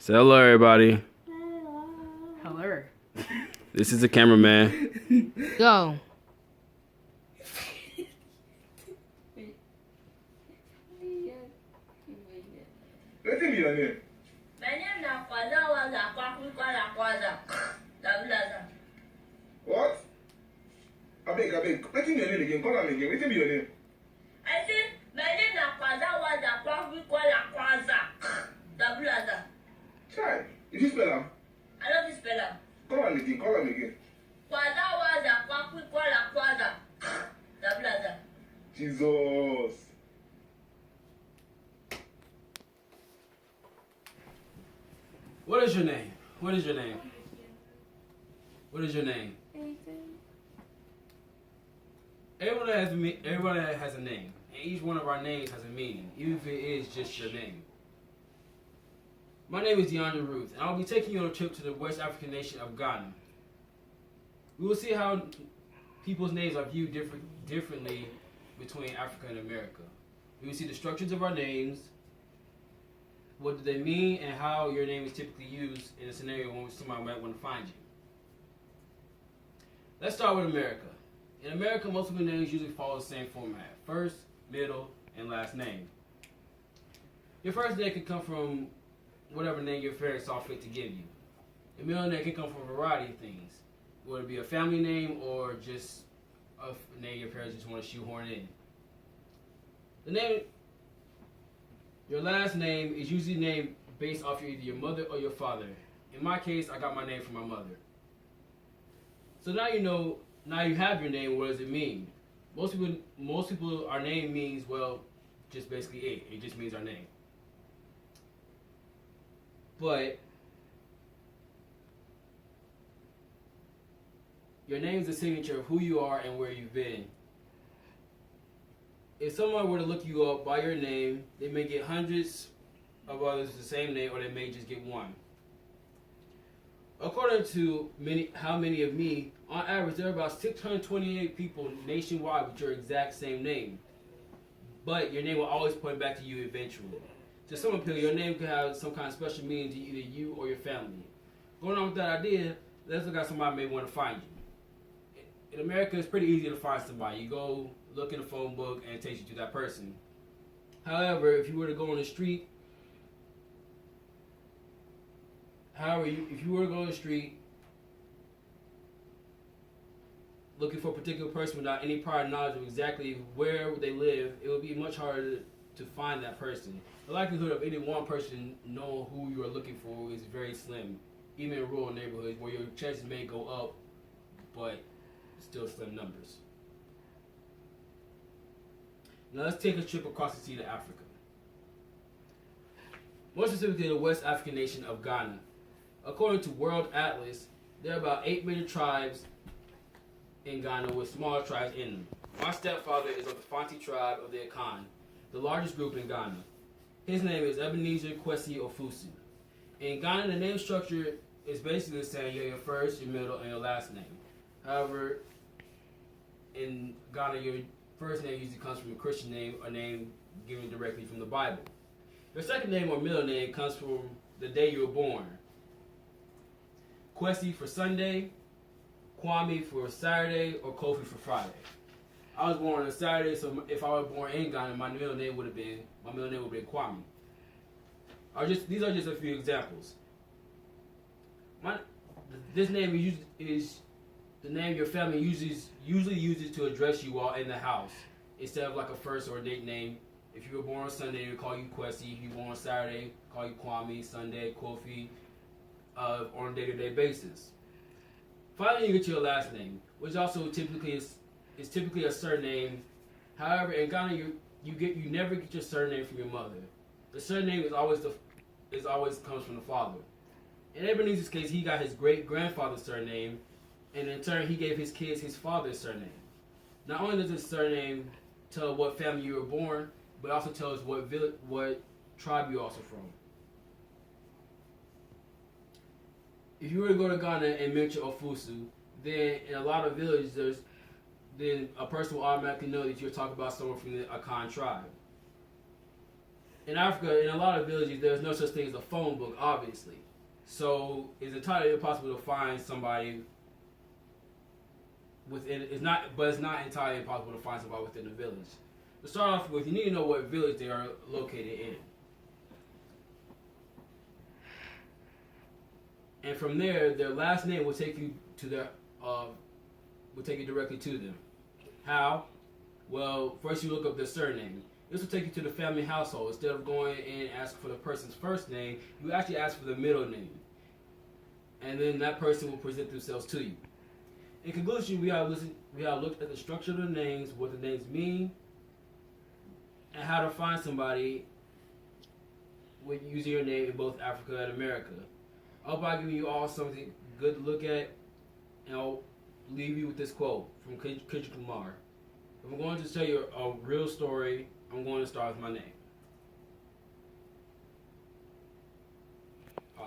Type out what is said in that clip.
Say hello, everybody. Hello. This is the cameraman. Go. Wetin be your name? My name na Kwaza Waza Kwakwikwa Kwaza. Tabulaza. What? Abeg, wetin be your name again? Call am again. Wetin be your name? I say my name na Kwaza Waza Kwakwikwa Kwaza. Tabulaza. Chai, you fit spell am? I don't fit spell am. Call am again. Kwaza Waza Kwakwikwa Kwaza. Tabulaza. Jesus. What is your name? What is your name? What is your name? Everyone has a name, and each one of our names has a meaning, even if it is just your name. My name is DeAndre Ruth, and I'll be taking you on a trip to the West African nation of Ghana. We will see how people's names are viewed differently between Africa and America. We will see the structures of our names, what do they mean, and how your name is typically used in a scenario in which somebody might want to find you. Let's start with America. In America, most of the names usually follow the same format: first, middle, and last name. Your first name can come from whatever name your parents saw fit to give you. Your middle name can come from a variety of things, whether it be a family name or just a name your parents just want to shoehorn in. Your last name is usually named based off either your mother or your father. In my case, I got my name from my mother. So now you know, now you have your name, what does it mean? Most people, our name means, well, just basically it. It just means our name. But your name is a signature of who you are and where you've been. If someone were to look you up by your name, they may get hundreds of others with the same name, or they may just get one. According to how many of me, on average, there are about 628 people nationwide with your exact same name. But your name will always point back to you eventually. To some people, your name could have some kind of special meaning to either you or your family. Going on with that idea, let's look at somebody may want to find you. In America, it's pretty easy to find somebody. You go look in the phone book and it takes you to that person. However, if you were to go on the street, looking for a particular person without any prior knowledge of exactly where they live, it would be much harder to find that person. The likelihood of any one person knowing who you are looking for is very slim, even in rural neighborhoods where your chances may go up, but still slim numbers. Now let's take a trip across the sea to Africa. More specifically, the West African nation of Ghana. According to World Atlas, there are about 8 million tribes in Ghana with smaller tribes in them. My stepfather is of the Fanti tribe of the Akan, the largest group in Ghana. His name is Ebenezer Kwesi Ofusu. In Ghana, the name structure is basically the same. You have your first, your middle, and your last name. However, in Ghana, your first name usually comes from a Christian name, a name given directly from the Bible. Your second name or middle name comes from the day you were born. Kwesi for Sunday, Kwame for Saturday, or Kofi for Friday. I was born on a Saturday, so if I was born in Ghana, my middle name would have been Kwame. These are just a few examples. This name is the name your family usually uses to address you while in the house, instead of like a first or a date name. If you were born on Sunday, they would call you Kwesi. If you were born on Saturday, call you Kwame. Sunday, Kofi, on a day-to-day basis. Finally, you get your last name, which also typically is typically a surname. However, in Ghana, you never get your surname from your mother. The surname is always comes from the father. In Ebenezer's case, he got his great-grandfather's surname, and in turn, he gave his kids his father's surname. Not only does his surname tell what family you were born, but also tells what tribe you're also from. If you were to go to Ghana and mention Ofusu, then in a lot of villages, then a person will automatically know that you're talking about someone from the Akan tribe. in Africa, in a lot of villages, there's no such thing as a phone book, obviously. So it's entirely impossible to find somebody within. It's not entirely impossible to find somebody within the village. To start off with, you need to know what village they are located in, and from there, their last name will take you to their will take you directly to them. How? Well, first you look up their surname. This will take you to the family household. Instead of going in and asking for the person's first name, you actually ask for the middle name. And then that person will present themselves to you. In conclusion, we have looked at the structure of the names, what the names mean, and how to find somebody with using your name in both Africa and America. I hope I've given you all something good to look at, and I'll leave you with this quote from Kendrick Lamar. If I'm going to tell you a real story, I'm going to start with my name.